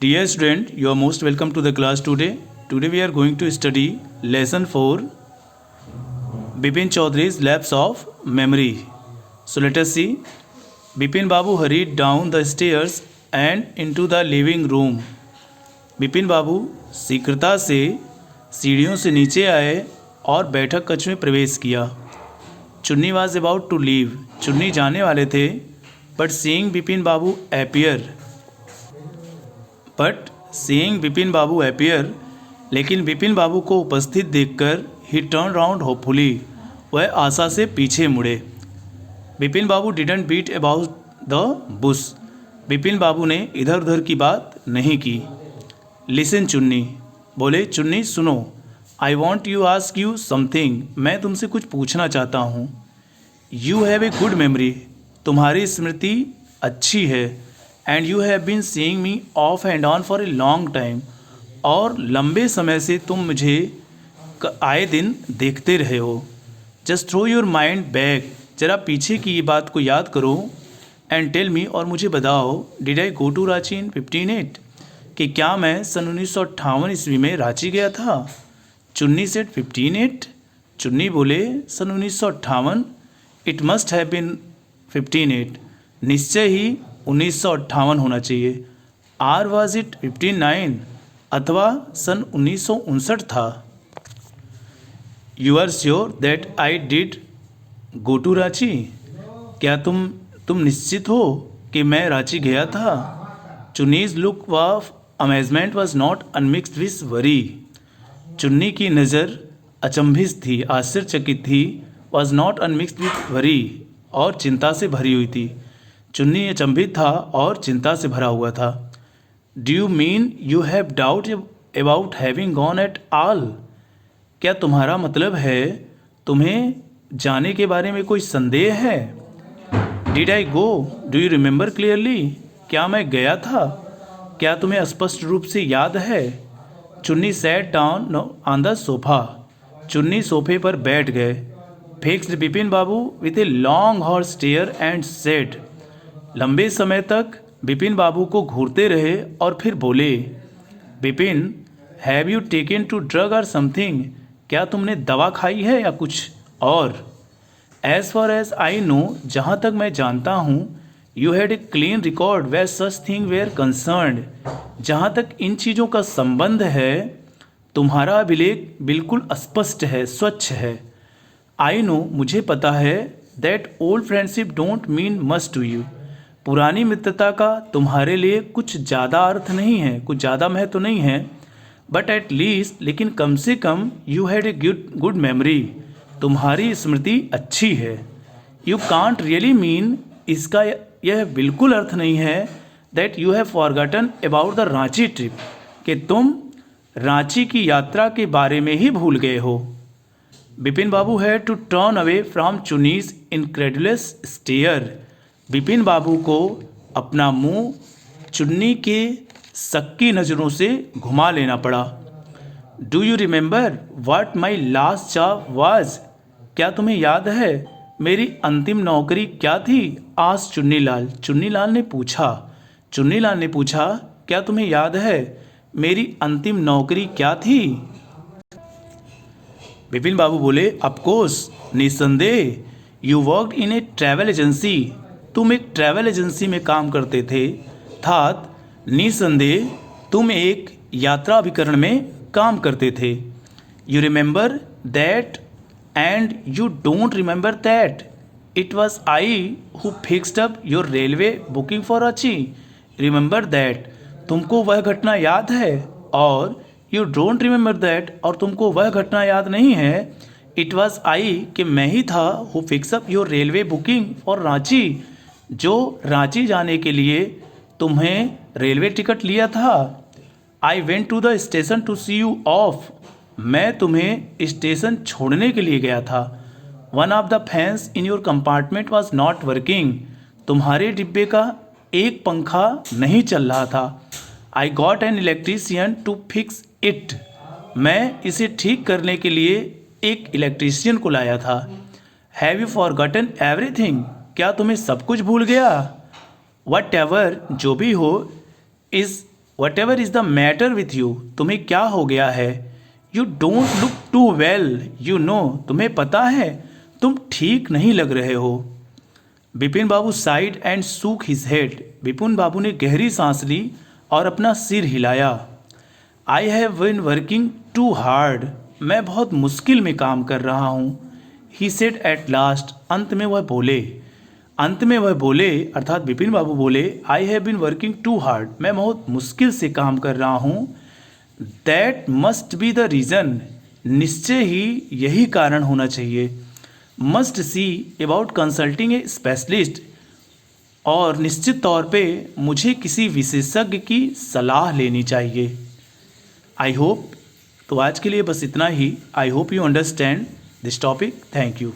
Dear student, you are most welcome to the class today. Today we are going to study lesson 4, Bipin Chaudhary's Lapse of Memory. So let us see. Bipin Babu hurried down the stairs and into the living room. Bipin बाबू शीघ्रता से सीढ़ियों से नीचे आए और बैठक कक्ष में प्रवेश किया. चुन्नी वॉज अबाउट टू लीव. चुन्नी जाने वाले थे. But seeing Bipin Babu appear लेकिन बिपिन बाबू को उपस्थित देखकर ही टर्न राउंड होपफुली. वह आशा से पीछे मुड़े. Bipin Babu didn't beat about the bush. Bipin Babu ने इधर उधर की बात नहीं की. लिसन चुन्नी. बोले चुन्नी सुनो. I want you ask you something. मैं तुमसे कुछ पूछना चाहता हूँ. You have a good memory. तुम्हारी स्मृति अच्छी है. And you have been seeing me off and on for a long time. और लंबे समय से तुम मुझे आए दिन देखते रहे हो. Just throw your mind back. जरा पीछे की ये बात को याद करो. And tell me. और मुझे बताओ. Did I go to Ranchi in 1558. कि क्या मैं सन 1958 ईस्वी में रांची गया था. चुन्नी सेड 1558. चुन्नी बोले सन 1958. It must have been 1558. निश्चय ही 1958 होना चाहिए. आर वाज इट 59 अथवा सन 1959 था. You are sure that I did go to Ranchi. क्या तुम निश्चित हो कि मैं रांची गया था. Chunni's look of amazement was not unmixed with worry. Chunni की नज़र अचंभित थी, आश्चर्यचकित थी. Was not unmixed with worry. और चिंता से भरी हुई थी. चुन्नी अचंभित था और चिंता से भरा हुआ था. Do you mean you have doubt about having gone at all. क्या तुम्हारा मतलब है तुम्हें जाने के बारे में कोई संदेह है. Did I go. Do you remember clearly. क्या मैं गया था. क्या तुम्हें स्पष्ट रूप से याद है. Chunni sat down on the sofa. Chunni सोफे पर बैठ गए. Fixed Bipin Babu with a long hard stare and said. लंबे समय तक बिपिन बाबू को घूरते रहे और फिर बोले. Bipin have you taken to drug or something. क्या तुमने दवा खाई है या कुछ और. As far as I know. जहाँ तक मैं जानता हूँ. You had a clean record where such thing were concerned. जहाँ तक इन चीज़ों का संबंध है तुम्हारा अभिलेख बिल्कुल स्पष्ट है, स्वच्छ है. I know. मुझे पता है. That old friendship don't mean much to you. पुरानी मित्रता का तुम्हारे लिए कुछ ज़्यादा अर्थ नहीं है, कुछ ज़्यादा महत्व नहीं है. बट एट लीस्ट लेकिन कम से कम you had a good memory. तुम्हारी स्मृति अच्छी है. You can't really mean. इसका यह बिल्कुल अर्थ नहीं है that you have forgotten about the Ranchi trip. कि तुम रांची की यात्रा के बारे में ही भूल गए हो. Bipin Babu had to turn away from Chunni's incredulous stare. Bipin Babu को अपना मुंह चुन्नी के सक्की नज़रों से घुमा लेना पड़ा. Do you remember what my last job was. क्या तुम्हें याद है मेरी अंतिम नौकरी क्या थी. आज चुन्नीलाल. चुन्नीलाल ने पूछा. चुन्नीलाल ने पूछा क्या तुम्हें याद है मेरी अंतिम नौकरी क्या थी. बिपिन बाबू बोले ऑफकोर्स. निस्संदेह. You worked in A travel agency. तुम एक ट्रैवल एजेंसी में काम करते थे. अर्थात निस्संदेह तुम एक यात्रा अभिकरण में काम करते थे. You remember that and you don't remember that it was I who fixed up your railway booking for Ranchi. Remember that. तुमको वह घटना याद है. और यू डोंट रिमेंबर दैट. और तुमको वह घटना याद नहीं है. इट वॉज आई कि मैं ही था who fix up your railway booking for Ranchi. जो रांची जाने के लिए तुम्हें रेलवे टिकट लिया था. I went to the station to see you off. मैं तुम्हें स्टेशन छोड़ने के लिए गया था. One of the fans in your compartment was not working. तुम्हारे डिब्बे का एक पंखा नहीं चल रहा था. I got an electrician to fix it. मैं इसे ठीक करने के लिए एक इलेक्ट्रीशियन को लाया था. Have you forgotten everything. क्या तुम्हें सब कुछ भूल गया. वट एवर जो भी हो. Is what ever is the matter with you, तुम्हें क्या हो गया है? You don't look too well, you know, तुम्हें पता है तुम ठीक नहीं लग रहे हो। Bipin Babu sighed and shook his head, Bipin Babu ने गहरी सांस ली और अपना सिर हिलाया। I have been working too hard, मैं बहुत मुश्किल में काम कर रहा हूँ। ही सेड एट लास्ट, अंत में वह बोले, अर्थात बिपिन बाबू बोले, I have been working too hard, मैं बहुत मुश्किल से काम कर रहा हूँ। That must be the reason, निश्चय ही यही कारण होना चाहिए। Must see about consulting a specialist, और निश्चित तौर पे मुझे किसी विशेषज्ञ की सलाह लेनी चाहिए। आई होप, तो आज के लिए बस इतना ही। I hope you understand this topic. Thank you.